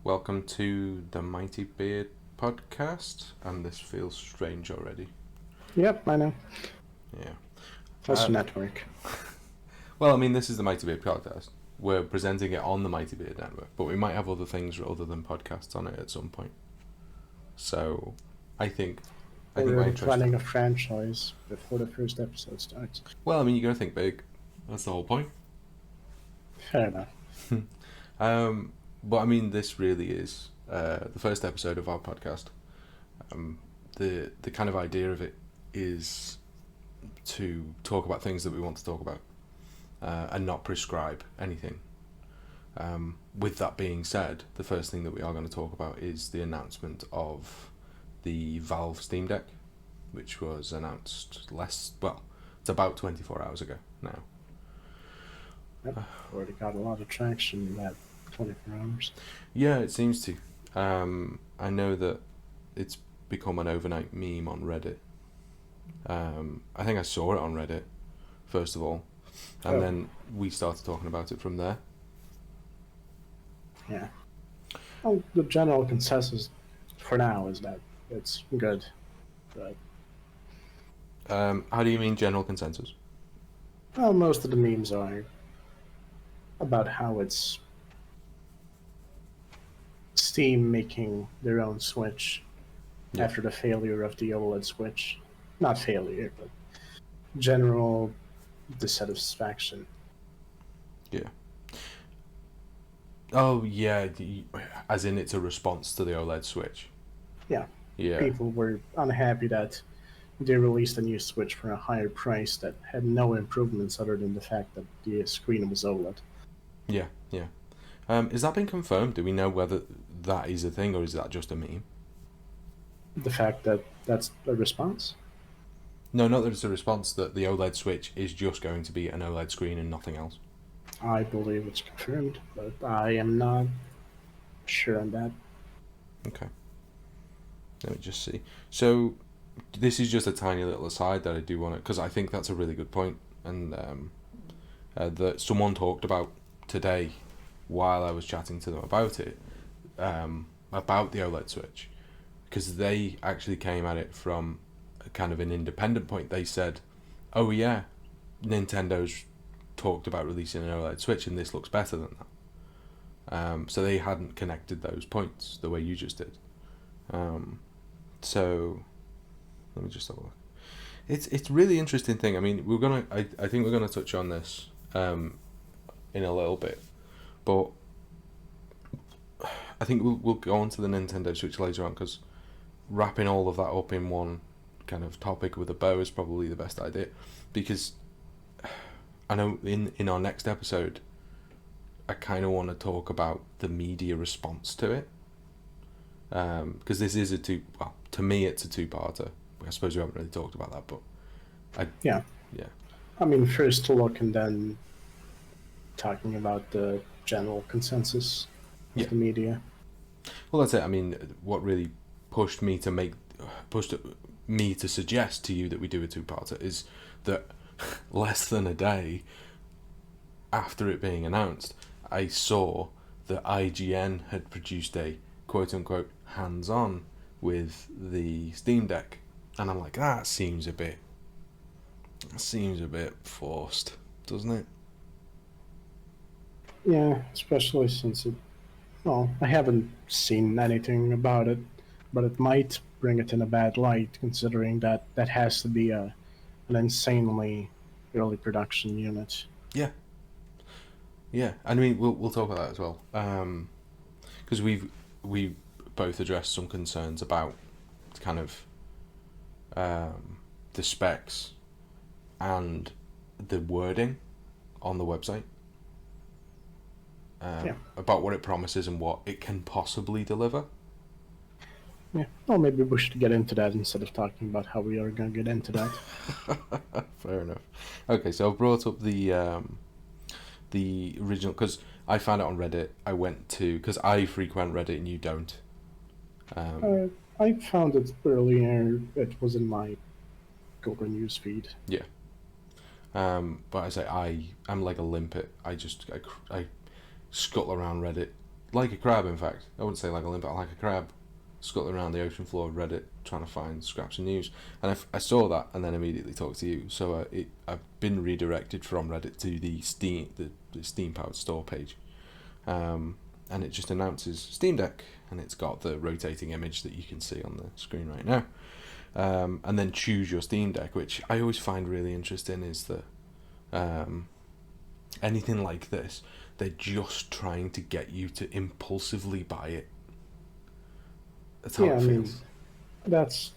welcome to the Mighty Beard podcast, and this feels strange already. Yep, I know. Yeah. That's the network. Well, I mean, this is the Mighty Beard podcast. We're presenting it on the Mighty Beard network, but we might have other things other than podcasts on it at some point. So, I think We're planning a franchise before the first episode starts. Well, I mean, you got to think big. That's the whole point. Fair enough. But I mean, this really is the first episode of our podcast. The kind of idea of it is to talk about things that we want to talk about and not prescribe anything. With that being said, the first thing that we are going to talk about is the announcement of the Valve Steam Deck, which was announced it's about 24 hours ago now. Yep, already got a lot of traction in that 24 hours. Yeah, it seems to. I know that it's become an overnight meme on Reddit. I think I saw it on Reddit, first of all, and then we started talking about it from there. Yeah. Well, the general consensus for now is that it's good. But how do you mean general consensus? well, most of the memes are about how it's Steam making their own Switch after the failure of the OLED Switch. Not failure, but general dissatisfaction. Yeah. Oh, yeah, as in it's a response to the OLED Switch. Yeah. Yeah. People were unhappy that they released a new Switch for a higher price that had no improvements other than the fact that the screen was OLED. Yeah. Has that been confirmed? Do we know whether that is a thing or is that just a meme? The fact that that's a response? No, not that it's a response, that the OLED Switch is just going to be an OLED screen and nothing else. I believe it's confirmed, but I am not sure on that. Okay. Let me just see. So, this is just a tiny little aside that I do want to, because I think that's a really good point, and that someone talked about today while I was chatting to them about it, about the OLED Switch, because they actually came at it from kind of an independent point. They said, oh yeah, Nintendo's talked about releasing an OLED Switch and this looks better than that. So they hadn't connected those points the way you just did. So let me just have a look. It's really interesting thing. I mean, I think we're gonna touch on this in a little bit, but I think we'll go on to the Nintendo Switch later on, because wrapping all of that up in one kind of topic with a bow is probably the best idea, because I know in our next episode I kind of want to talk about the media response to it, because this is to me it's a two-parter. I suppose we haven't really talked about that, but yeah. I mean, first to look and then talking about the general consensus of the media. Well, that's it. I mean, what really pushed me to suggest to you that we do a two-parter is that less than a day after it being announced, I saw that IGN had produced a quote-unquote hands-on with the Steam Deck, and I'm like, that seems a bit forced, doesn't it? Yeah, especially since I haven't seen anything about it, but it might bring it in a bad light, considering that has to be an insanely early production unit. Yeah. I mean, we'll talk about that as well, because we both addressed some concerns about kind of the specs and the wording on the website, about what it promises and what it can possibly deliver. Yeah, well, maybe we should get into that instead of talking about how we are going to get into that. Fair enough. Okay, so I've brought up the original, because I found it on Reddit. I went to, because I frequent Reddit and you don't. I found it earlier. It was in my Google News feed. Yeah. But I say I'm like a limpet. I scuttle around Reddit like a crab, in fact. I wouldn't say like a limpet, like a crab, scuttling around the ocean floor of Reddit trying to find scraps of news. And I saw that and then immediately talked to you. So I've been redirected from Reddit to the Steam powered store page, and it just announces Steam Deck, and it's got the rotating image that you can see on the screen right now. And then choose your Steam Deck, which I always find really interesting. Is that anything like this, they're just trying to get you to impulsively buy it. That's how it feels. That's.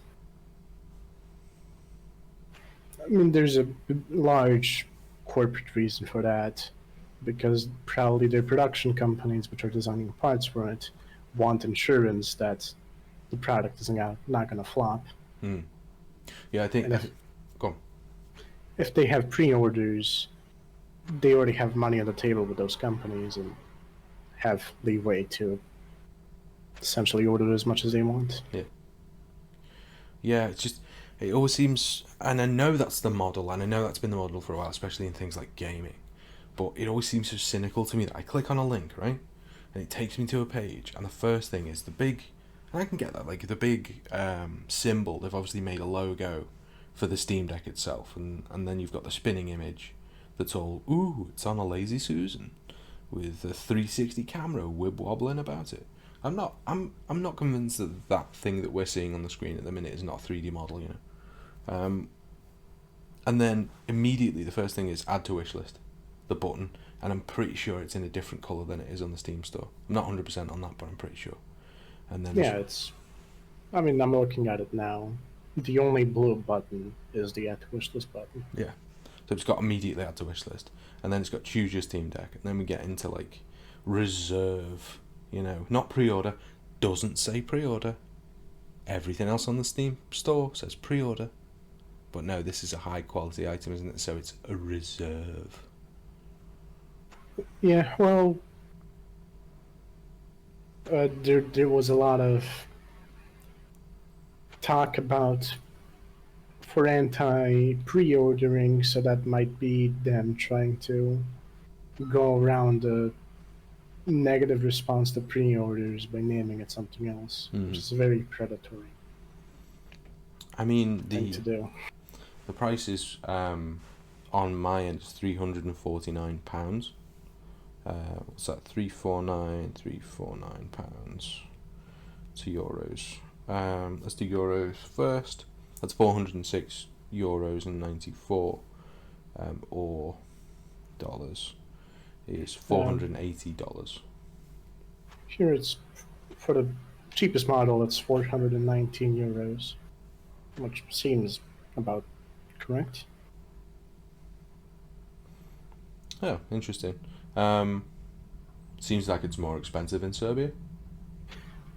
I mean, there's a large corporate reason for that, because probably their production companies, which are designing parts for it, want insurance that the product is not going to flop. Yeah, I think. And Go on. if they have pre-orders, they already have money on the table with those companies and have leeway to essentially order as much as they want. Yeah, it's just, it always seems, and I know that's the model, and I know that's been the model for a while, especially in things like gaming, but it always seems so cynical to me that I click on a link, right, and it takes me to a page, and the first thing is the big, and I can get that, like the big symbol. They've obviously made a logo for the Steam Deck itself, and then you've got the spinning image that's all, ooh, it's on a Lazy Susan with a 360 camera wib wobbling about it. I'm not convinced that that thing that we're seeing on the screen at the minute is not a 3D model, you know. And then immediately the first thing is add to wish list, the button, and I'm pretty sure it's in a different color than it is on the Steam store. I'm not 100% on that, but I'm pretty sure. And then Yeah, I mean, I'm looking at it now. The only blue button is the add to wish list button. Yeah, so it's got immediately add to wish list, and then it's got choose your Steam Deck, and then we get into like reserve. You know, not pre-order, doesn't say pre-order. Everything else on the Steam store says pre-order. But no, this is a high quality item, isn't it? So it's a reserve. Yeah, well, there was a lot of talk about for anti pre-ordering, so that might be them trying to go around the negative response to pre-orders by naming it something else, which is very predatory. I mean, thing to do. The price is on my end is £349. What's that? £349 to euros. Let's do euros first. That's €406.94, or dollars is $480. Here it's for the cheapest model. It's €419, which seems about correct. Oh, interesting. Seems like it's more expensive in Serbia.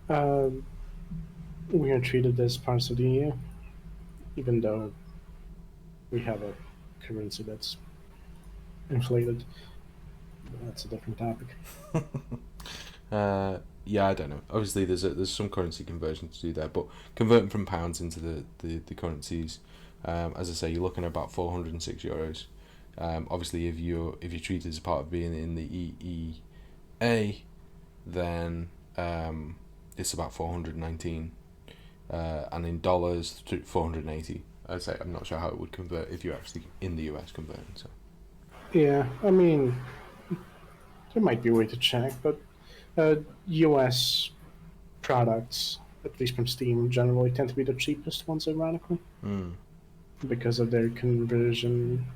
We are treated as parts of the EU, even though we have a currency that's inflated. That's a different topic. Yeah, I don't know. Obviously, there's some currency conversion to do there, but converting from pounds into the currencies, as I say, you're looking at about €406. Obviously, if you're treated as part of being in the EEA, then it's about 419, and in dollars, 480. I'd say I'm not sure how it would convert if you're actually in the US converting. So. Yeah, I mean, there might be a way to check, but US products, at least from Steam, generally tend to be the cheapest ones, ironically, because of their conversion.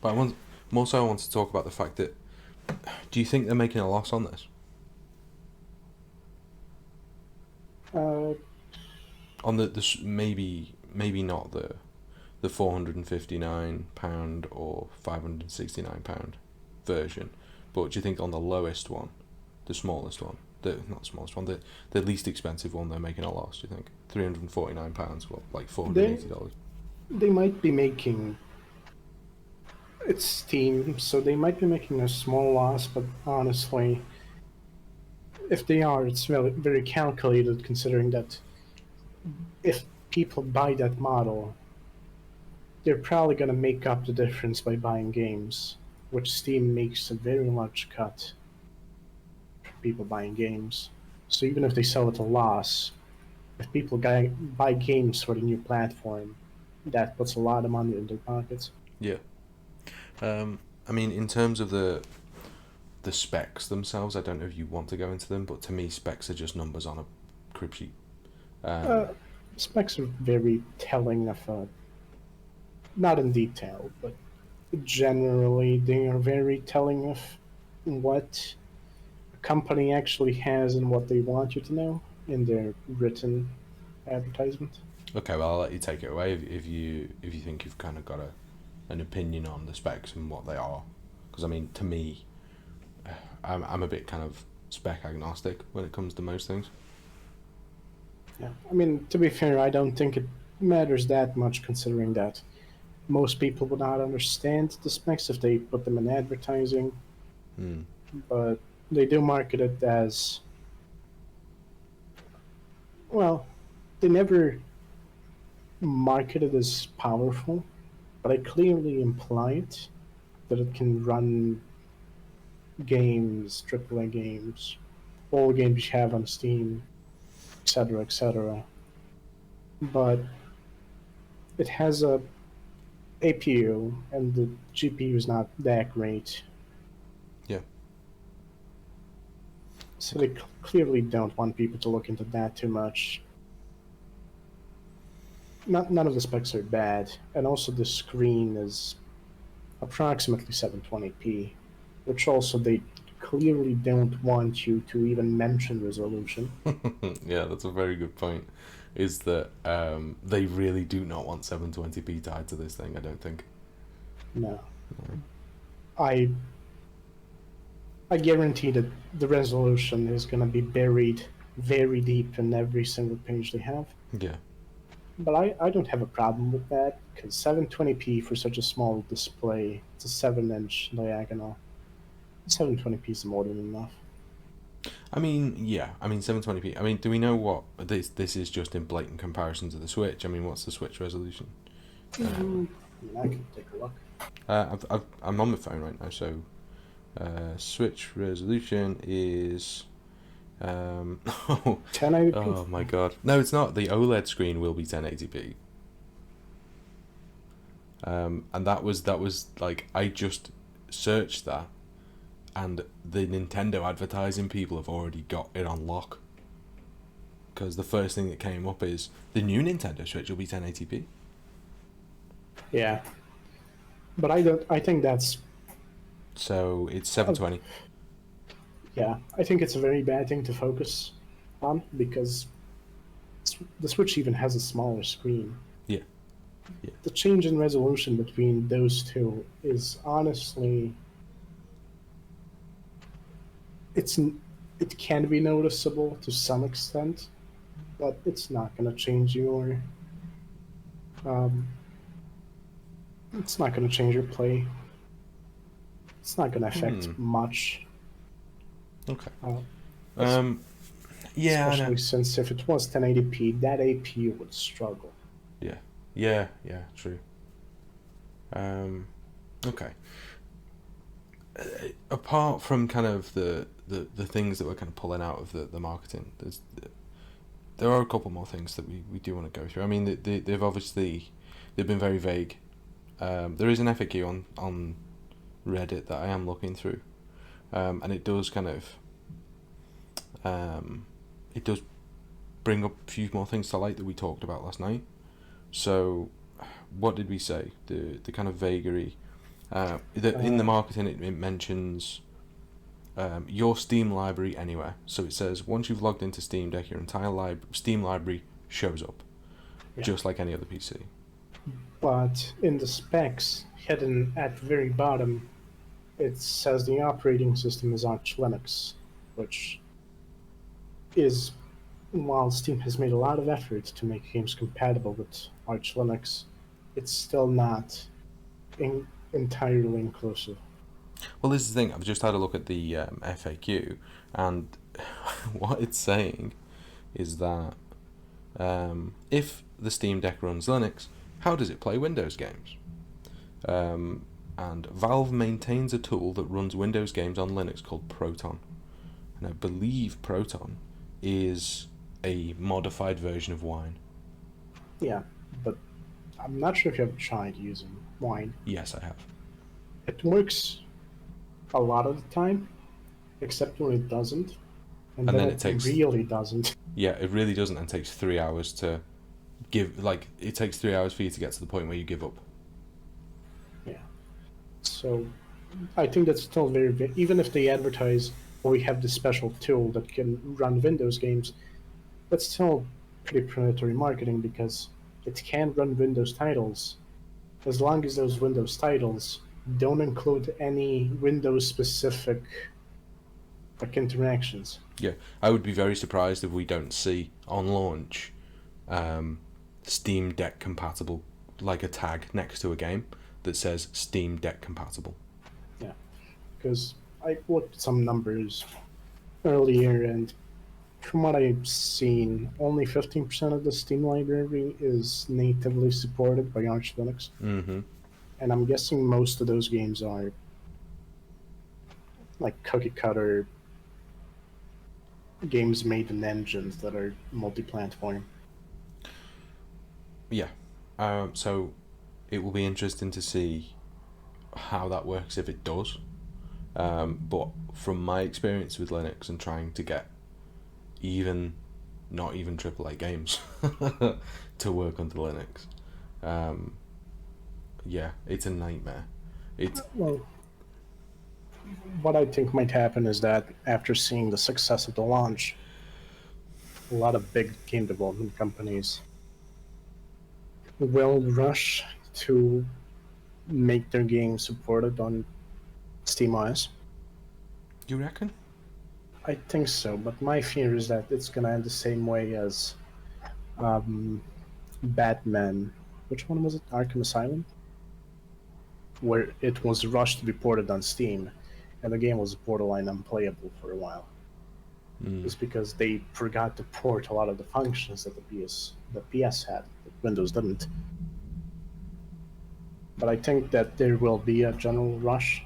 But I want to talk about the fact that, do you think they're making a loss on this? On the maybe not the £459 or £569 version, but do you think on the lowest one, the smallest one, not the smallest one, the least expensive one, they're making a loss? Do you think £349, well, like $480? They might be making. It's Steam, so they might be making a small loss, but honestly, if they are, it's very, very calculated, considering that if people buy that model, they're probably going to make up the difference by buying games, which Steam makes a very large cut. people buying games. So even if they sell at a loss, if people buy games for the new platform, that puts a lot of money in their pockets. Yeah. I mean, in terms of the specs themselves, I don't know if you want to go into them, but to me, specs are just numbers on a crib sheet. Uh, Specs are very telling of, not in detail, but generally they are very telling of what a company actually has and what they want you to know in their written advertisement. Okay, well, I'll let you take it away if you think you've kind of got an opinion on the specs and what they are, because I mean, to me, I'm a bit kind of spec agnostic when it comes to most things. Yeah, I mean, to be fair, I don't think it matters that much considering that most people would not understand the specs if they put them in advertising, Hmm. but they do market it as well. They never market it as powerful, but I clearly implied that it can run games, AAA games, all games you have on Steam, etc., etc. But it has a APU, and the GPU is not that great, Yeah. so they clearly don't want people to look into that too much. None of the specs are bad, and also the screen is approximately 720p, which also they clearly don't want you to even mention resolution. Yeah, that's a very good point. Is that they really do not want 720p tied to this thing? I don't think. No, I I guarantee that the resolution is going to be buried very deep in every single page they have. Yeah. But I don't have a problem with that because 720p for such a small display, it's a 7-inch diagonal. 720p is more than enough. I mean, yeah. I mean, 720p. I mean, do we know what this is? Just in blatant comparison to the Switch. I mean, what's the Switch resolution? I can take a look. I'm on my phone right now, so Switch resolution is oh 1080p? oh my god, no, it's not. The OLED screen will be 1080p. And that was like I just searched that, and the Nintendo advertising people have already got it on lock. Because the first thing that came up is the new Nintendo Switch will be 1080p. Yeah. But I don't. I think that's. So it's 720. Yeah, I think it's a very bad thing to focus on because the Switch even has a smaller screen. Yeah, yeah. The change in resolution between those two is honestly, it's it can be noticeable to some extent, but it's not going to change your. Um, it's not going to change your play. It's not going to affect much. Okay. Uh, Yeah, I know. especially since if it was 1080p, that APU would struggle. Yeah, yeah, yeah. True. Okay. Apart from kind of the things that we're kind of pulling out of the marketing, there are a couple more things that we do want to go through. I mean, they've obviously they've been very vague. There is an FAQ on Reddit that I am looking through, and it does kind of it does bring up a few more things to light that we talked about last night. So, what did we say? The kind of vagary. In the marketing, it mentions your Steam library anywhere. So it says once you've logged into Steam Deck, your entire Steam library shows up, just like any other PC. But in the specs, hidden at the very bottom, it says the operating system is Arch Linux, which is, while Steam has made a lot of effort to make games compatible with Arch Linux, it's still not entirely inclusive. Well, this is the thing. I've just had a look at the FAQ, and what it's saying is that if the Steam Deck runs Linux, how does it play Windows games? And Valve maintains a tool that runs Windows games on Linux called Proton. and I believe Proton is a modified version of Wine. Yeah, but I'm not sure if you have tried using Wine. Yes, I have. It works a lot of the time, except when it doesn't, and And then then it it takes, really doesn't. yeah, it really doesn't, and takes 3 hours to give, like, it takes 3 hours for you to get to the point where you give up. Yeah. So I think that's still even if they advertise, or we have this special tool that can run Windows games, that's still pretty predatory marketing because it can run Windows titles as long as those Windows titles don't include any Windows specific like interactions. Yeah, I would be very surprised if we don't see on launch um, Steam Deck compatible, like a tag next to a game that says Steam Deck compatible. Yeah, because I looked at some numbers earlier, and from what I've seen, only 15% of the Steam library is natively supported by Arch Linux. Mm-hmm. And I'm guessing most of those games are like cookie cutter games made in engines that are multi-platform. Yeah. So it will be interesting to see how that works if it does. But from my experience with Linux and trying to get not even AAA games to work under Linux, yeah, it's a nightmare. It's Well, what I think might happen is that after seeing the success of the launch, a lot of big game development companies will rush to make their games supported on SteamOS. You reckon? I think so, but my fear is that it's gonna end the same way as um, Batman. Which one was it? Arkham Asylum, where it was rushed to be ported on Steam, and the game was borderline unplayable for a while. Mm. Just because they forgot to port a lot of the functions that the PS had, that Windows didn't. But I think that there will be a general rush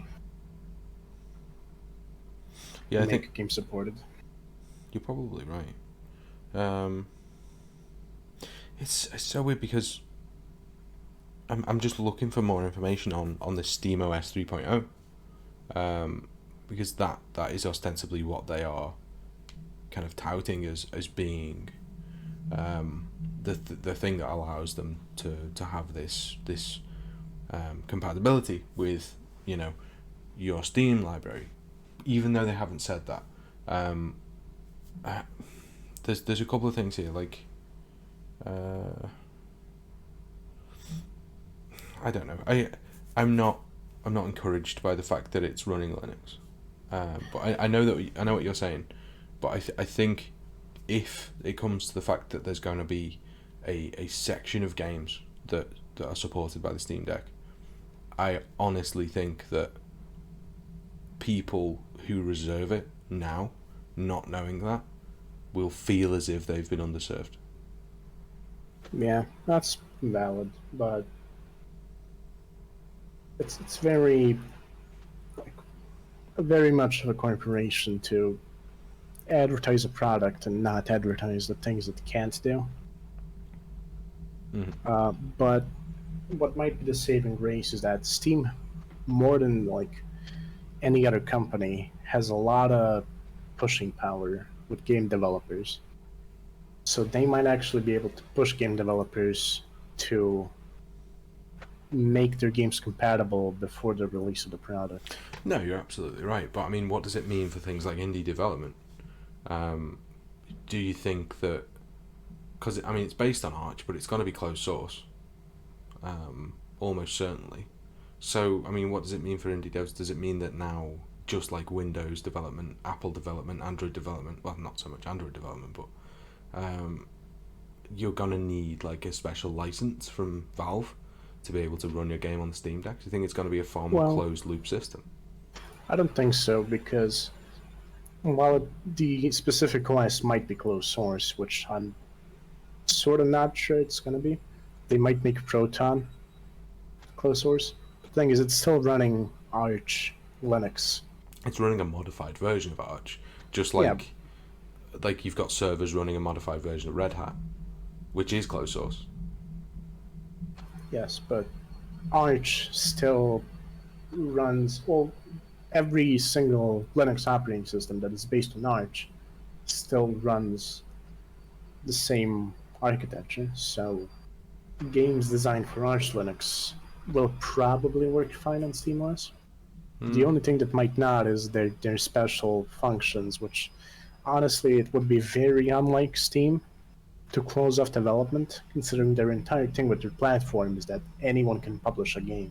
Yeah, to I make think a game supported. you're probably right. It's so weird because I'm just looking for more information on the SteamOS 3.0, because that is ostensibly what they are kind of touting as being the thing that allows them to have this compatibility with, you know, your Steam library, even though they haven't said that. There's a couple of things here, like I don't know. I'm not encouraged by the fact that it's running Linux. But I know I know what you're saying, but I think if it comes to the fact that there's going to be a section of games that are supported by the Steam Deck, I honestly think that people who reserve it now, not knowing that, will feel as if they've been underserved. Yeah, that's valid, but it's very like, very much of a corporation to advertise a product and not advertise the things it can't do. Mm-hmm. But what might be the saving grace is that Steam, more than like any other company, has a lot of pushing power with game developers. So they might actually be able to push game developers to make their games compatible before the release of the product. No, you're absolutely right. But I mean, what does it mean for things like indie development? Do you think that, because I mean it's based on Arch, but it's going to be closed source, almost certainly. So I mean, what does it mean for indie devs? Does it mean that now, just like Windows development, Apple development, Android development, well, not so much Android development, but you're gonna need like a special license from Valve to be able to run your game on the Steam Deck? Do you think it's going to be a far more closed loop system? I don't think so because while the specific OS might be closed source, which I'm sort of not sure it's going to be, they might make Proton closed source. The thing is, it's still running Arch Linux. It's running a modified version of Arch. Just Yeah, like you've got servers running a modified version of Red Hat, which is closed source. yes, but Arch still runs, well, every single Linux operating system that is based on Arch still runs the same architecture. So games designed for Arch Linux will probably work fine on SteamOS. The only thing that might not is their special functions, which honestly it would be very unlike Steam to close off development, considering their entire thing with their platform is that anyone can publish a game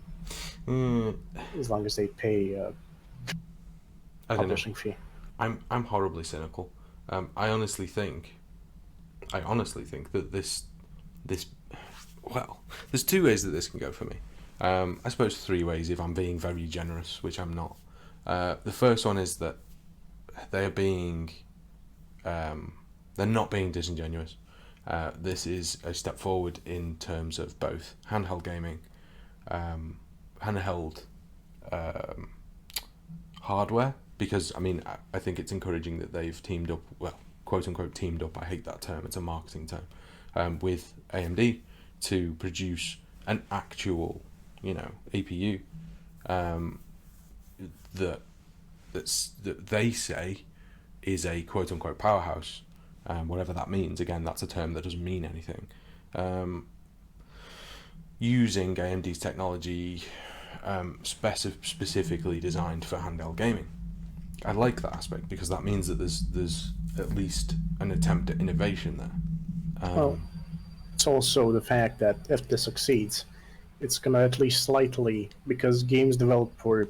as long as they pay a I don't know. publishing fee. I'm horribly cynical. I honestly think that this well, there's two ways that this can go for me. I suppose three ways if I'm being very generous, which I'm not. The first one is that they're being they're not being disingenuous. This is a step forward in terms of both handheld gaming, handheld hardware. Because I mean, I think it's encouraging that they've teamed up. Well, quote unquote teamed up. I hate that term. It's a marketing term. With AMD to produce an actual, APU that that they say is a quote unquote powerhouse, whatever that means. Again, that's a term that doesn't mean anything. Using AMD's technology, specifically designed for handheld gaming. I like that aspect because that means that there's at least an attempt at innovation there. Well, it's also the fact that if this succeeds, it's gonna at least slightly, because games developed for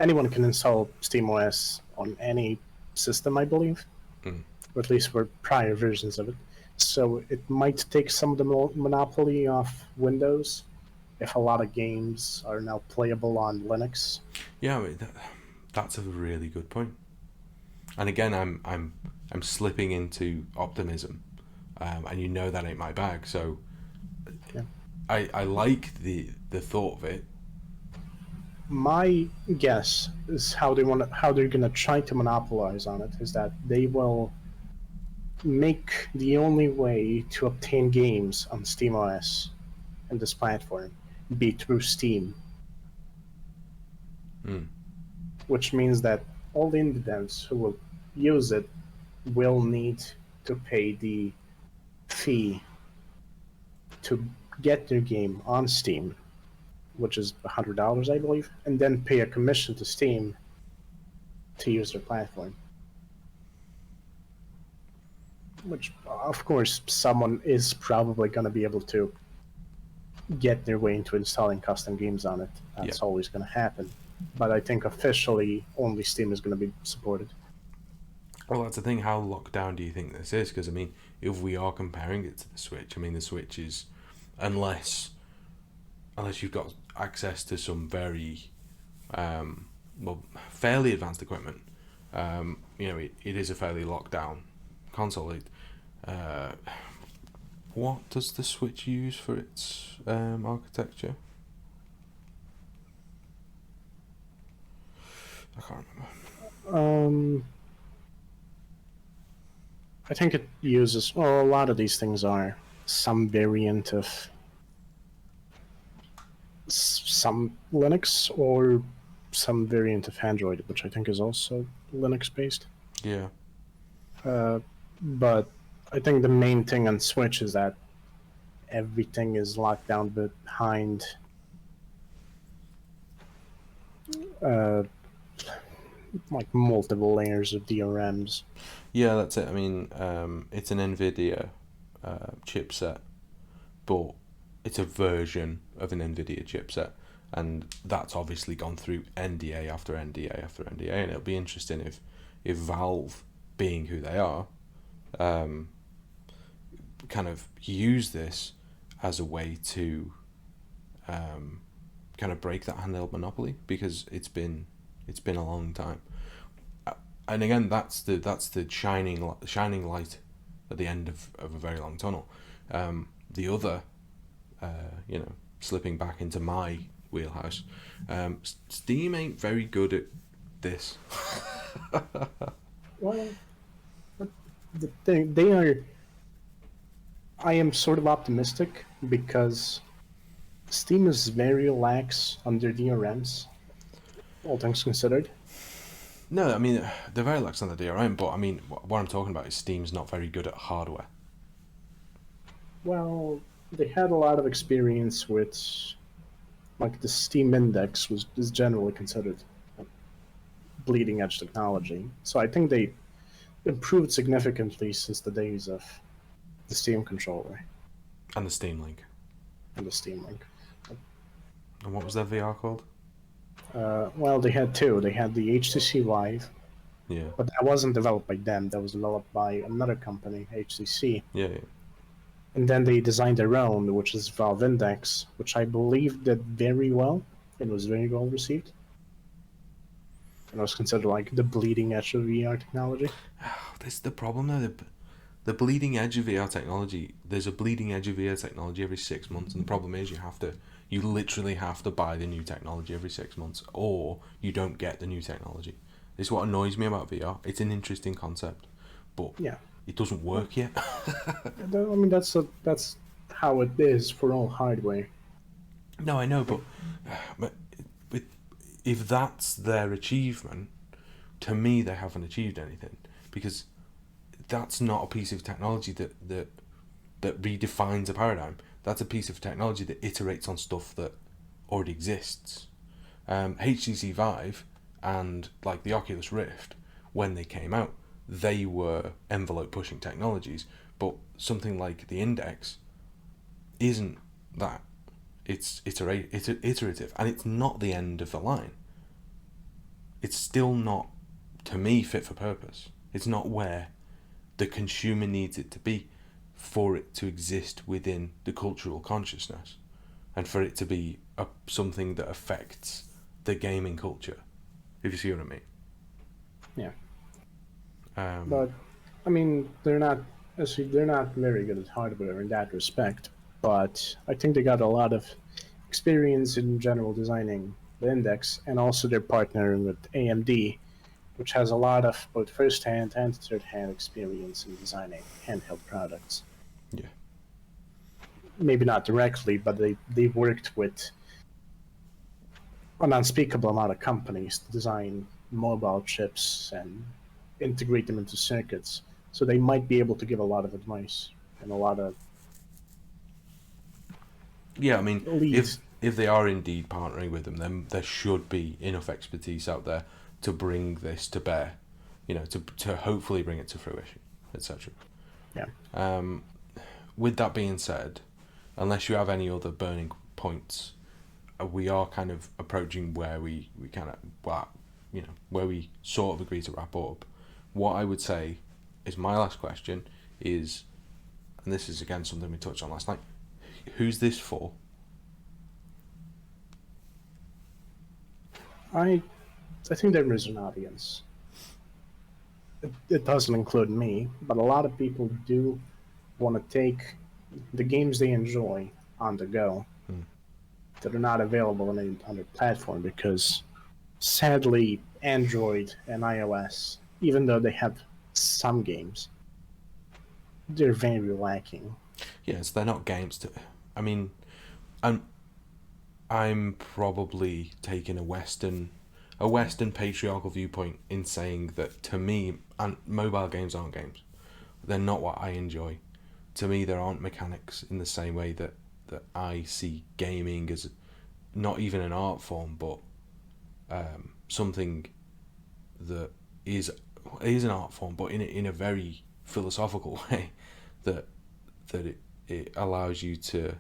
anyone can install SteamOS on any system, I believe, or at least for prior versions of it. So it might take some of the monopoly off Windows if a lot of games are now playable on Linux. Yeah, I mean, that's a really good point. And again, I'm slipping into optimism, and you know that ain't my bag. So Yeah. I like the thought of it. My guess is how they're gonna try to monopolize on it is that they will make the only way to obtain games on SteamOS and this platform be through Steam, Mm. which means that all the indie devs who will use it will need to pay the fee to get their game on Steam, which is $100, I believe, and then pay a commission to Steam to use their platform. Which, of course, someone is probably going to be able to get their way into installing custom games on it. That's always going to happen. But I think officially only Steam is going to be supported. Well, that's the thing. How locked down do you think this is? Because I mean, if we are comparing it to the Switch, I mean, the Switch is, unless you've got access to some very, fairly advanced equipment, it is a fairly locked down console. What does the Switch use for its architecture? I can't remember. I think it uses, well, a lot of these things are some variant of some Linux or some variant of Android, which I think is also Linux based. Yeah. But I think the main thing on Switch is that everything is locked down behind like multiple layers of DRMs. Yeah, that's it. I mean, it's an NVIDIA chipset, but it's a version of an NVIDIA chipset, and that's obviously gone through NDA after NDA after NDA, and it'll be interesting if Valve, being who they are, kind of use this as a way to kind of break that handheld monopoly, because it's been a long time. And again, that's the shining light at the end of a very long tunnel. The other, slipping back into my wheelhouse, Steam ain't very good at this. Well, the thing they are. I am sort of optimistic because Steam is very lax on their DRMs, all things considered. No, I mean they're very lax on the DRM, but I mean what I'm talking about is Steam's not very good at hardware. Well, they had a lot of experience with, like, the Steam Index was is generally considered bleeding edge technology. So I think they improved significantly since the days of the Steam controller And the Steam Link. and the Steam Link. And what was their VR called? Well, they had two. They had the HTC Vive, Yeah. but that wasn't developed by them. That was developed by another company, HTC. Yeah, yeah. And then they designed their own, which is Valve Index, which I believe did very well. It was very well received. And it was considered like the bleeding edge of VR technology. This is the problem though. The bleeding edge of VR technology. There's a bleeding edge of VR technology every 6 months, and the problem is you literally have to buy the new technology every 6 months, or you don't get the new technology. This is what annoys me about VR. It's an interesting concept, but Yeah, it doesn't work yet. I mean that's how it is for all hardware. No, I know, but if that's their achievement, to me they haven't achieved anything, because that's not a piece of technology that redefines a paradigm. That's a piece of technology that iterates on stuff that already exists. HTC Vive and like the Oculus Rift, when they came out, they were envelope pushing technologies, but something like the Index isn't that. It's iterative, and it's not the end of the line. It's still not, to me, fit for purpose. It's not where the consumer needs it to be for it to exist within the cultural consciousness, and for it to be something that affects the gaming culture, if you see what I mean. Yeah, Um, but I mean they're not very good at hardware in that respect. But I think they got a lot of experience in general designing the Index, and also they're partnering with AMD, which has a lot of both first-hand and third-hand experience in designing handheld products. yeah, Maybe not directly, but they've worked with an unspeakable amount of companies to design mobile chips and integrate them into circuits. So they might be able to give a lot of advice and a lot of yeah. I mean, leads. if they are indeed partnering with them, then there should be enough expertise out there to bring this to bear. To hopefully bring it to fruition, etc. Yeah. With that being said, unless you have any other burning points, we are kind of approaching where we kind of, well, where we sort of agree to wrap up. What I would say is my last question is, and this is again something we touched on last night, who's this for? I I think there is an audience. It doesn't include me, but a lot of people do want to take the games they enjoy on the go Hmm. that are not available on any other platform because sadly Android and iOS, even though they have some games, they're very lacking. Yes, they're not games to. I mean, I'm I'm probably taking a Western patriarchal viewpoint in saying that, to me, and mobile games aren't games. They're not what I enjoy. To me, there aren't mechanics in the same way that I see gaming as not even an art form, but something that is an art form, but in a very philosophical way, that it allows you to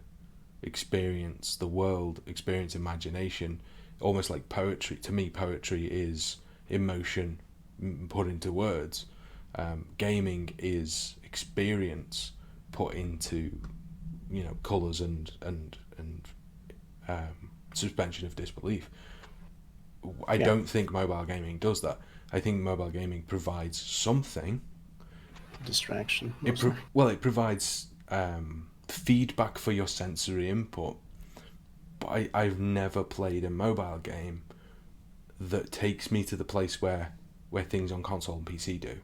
experience the world, experience imagination, almost like poetry. To me, poetry is emotion put into words. Gaming is experience put into colours and suspension of disbelief. I Yeah, don't think mobile gaming does that. I think mobile gaming provides something. distraction mostly. It provides feedback for your sensory input, but I've never played a mobile game that takes me to the place where where things on console and PC do.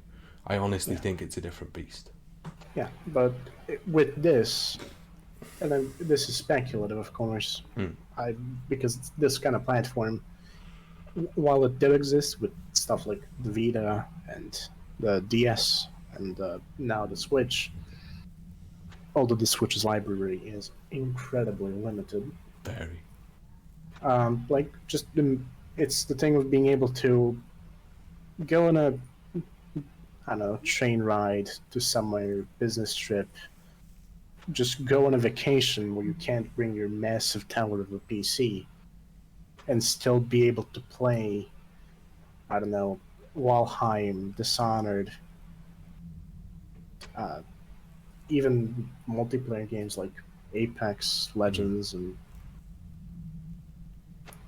I honestly think it's a different beast. Yeah, but with this, and then this is speculative, of course, because it's this kind of platform, while it did exist with stuff like the Vita and the DS and now the Switch, although the Switch's library is incredibly limited, Very. like it's the thing of being able to go on a I don't know train ride to somewhere, business trip, just go on a vacation where you can't bring your massive tower of a PC and still be able to play, I don't know, Valheim, Dishonored, uh, even multiplayer games like Apex Legends and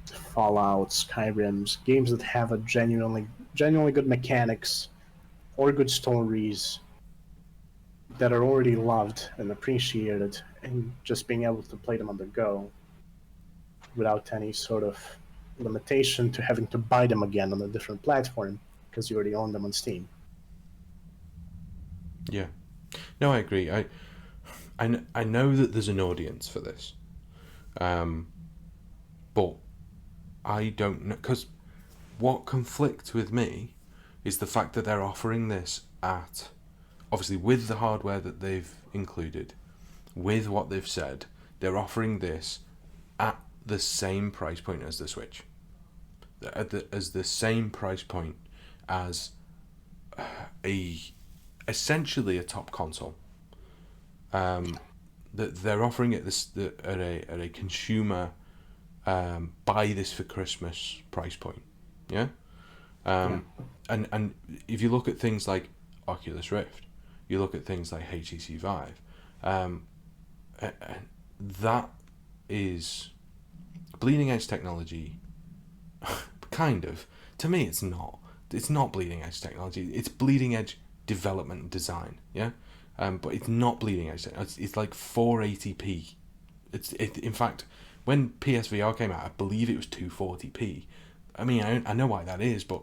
Fallout, Skyrims, games that have a genuinely good mechanics or good stories that are already loved and appreciated, and just being able to play them on the go without any sort of limitation to having to buy them again on a different platform because you already own them on Steam. Yeah. No, I agree. I know that there's an audience for this, but I don't know, because what conflicts with me is the fact that they're offering this at, obviously with the hardware that they've included, with what they've said, they're offering this at the same price point as the Switch, as the same price point as a essentially a top console. That they're offering it at a consumer buy this for Christmas price point, yeah. And if you look at things like Oculus Rift, you look at things like HTC Vive, that is bleeding edge technology. Kind of. To me, it's not. It's not bleeding edge technology. It's bleeding edge development and design. Yeah, but it's not bleeding edge. It's like 480p. In fact, when PSVR came out, I believe it was 240p. I mean, I know why that is, but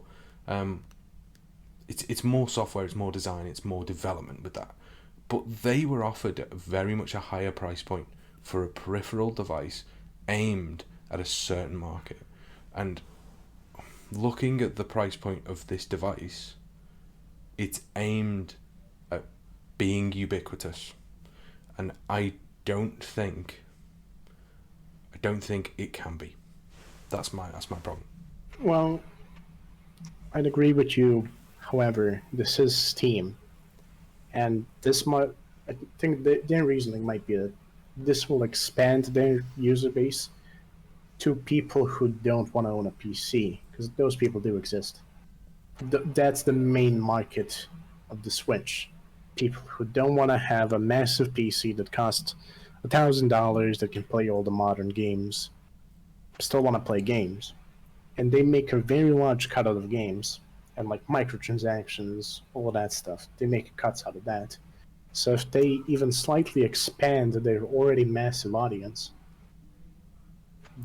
it's more software, it's more design, it's more development with that. But they were offered very much a higher price point for a peripheral device aimed at a certain market. And looking at the price point of this device, it's aimed at being ubiquitous, and I don't think it can be. That's my problem. Well, I'd agree with you. However, this is Steam, and this might. I think their reasoning might be that this will expand their user base to people who don't want to own a PC, because those people do exist. That's the main market of the Switch. People who don't want to have a massive PC that costs $1,000 that can play all the modern games, still want to play games. And they make a very large cut out of games, and like microtransactions, all that stuff. They make cuts out of that. So if they even slightly expand their already massive audience,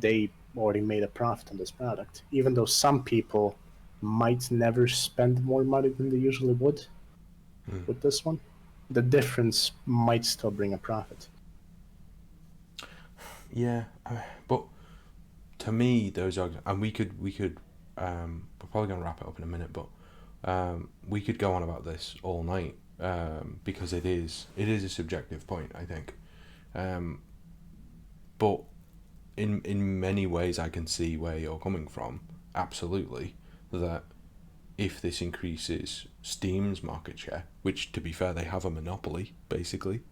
they already made a profit on this product. Even though some people might never spend more money than they usually would with this one, the difference might still bring a profit. Yeah, but to me, those are, and we could, we're probably gonna wrap it up in a minute, but we could go on about this all night, because it is a subjective point, I think, but in many ways I can see where you're coming from. Absolutely, that if this increases Steam's market share, which to be fair they have a monopoly basically,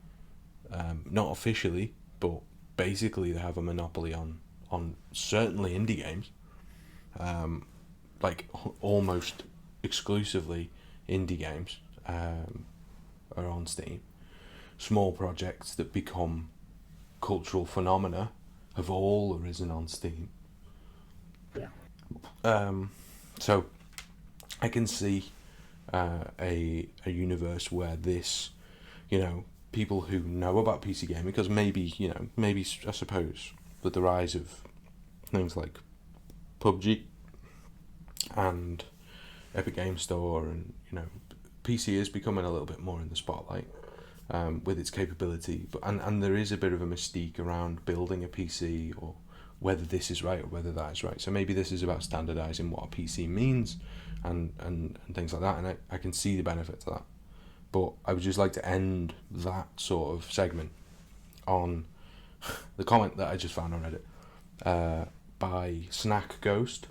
not officially, but basically they have a monopoly on certainly indie games, like almost exclusively indie games are on Steam. Small projects that become cultural phenomena have all arisen on Steam. Yeah. So I can see a universe where this, people who know about PC gaming, because maybe I suppose with the rise of things like PUBG and Epic Game Store, and PC is becoming a little bit more in the spotlight with its capability. But and there is a bit of a mystique around building a PC, or whether this is right or whether that is right. So maybe this is about standardizing what a PC means, and things like that. And I can see the benefit to that. But I would just like to end that sort of segment on the comment that I just found on Reddit by Snack Ghost.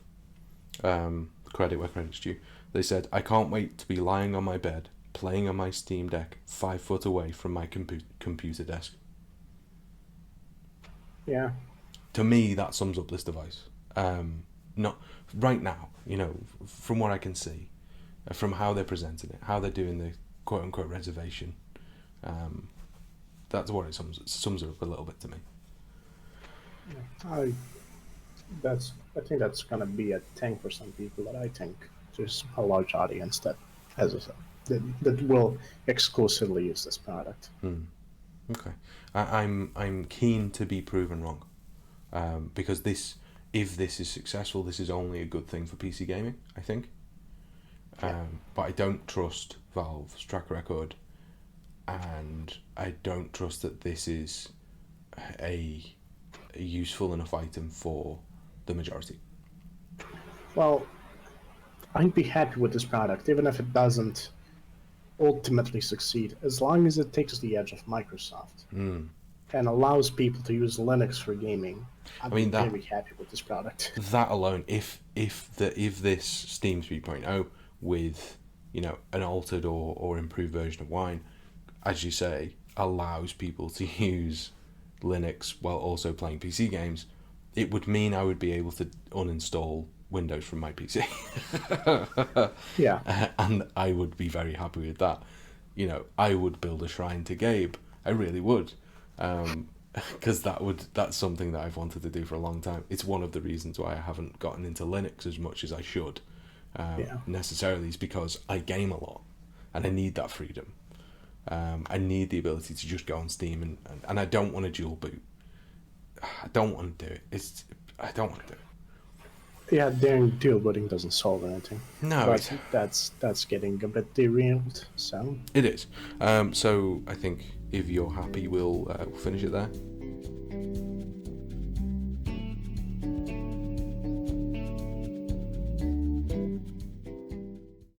Credit where credit's due. They said, "I can't wait to be lying on my bed, playing on my Steam Deck, 5 foot away from my computer desk." Yeah. To me, that sums up this device. Not right now, from what I can see, from how they're presenting it, how they're doing the quote unquote reservation. That's what it sums it up a little bit to me. I think that's gonna be a thing for some people. That I think there's a large audience that that will exclusively use this product. Okay, I'm keen to be proven wrong, because if this is successful, this is only a good thing for PC gaming, I think. But I don't trust Valve's track record, and I don't trust that this is a useful enough item for the majority. Well, I'd be happy with this product, even if it doesn't ultimately succeed, as long as it takes the edge of Microsoft and allows people to use Linux for gaming. I'd be very happy with this product. That alone, if this Steam 3.0 with an altered or improved version of Wine, as you say, allows people to use Linux while also playing PC games, it would mean I would be able to uninstall Windows from my PC. Yeah. And I would be very happy with that. I would build a shrine to Gabe. I really would. Because that's something that I've wanted to do for a long time. It's one of the reasons why I haven't gotten into Linux as much as I should. Necessarily is because I game a lot, and I need that freedom. I need the ability to just go on Steam, and I don't want to dual boot. I don't want to do it. I don't want to do it. Yeah, doing dual booting doesn't solve anything. No, but that's getting a bit derailed. So it is. So I think if you're happy, we'll finish it there.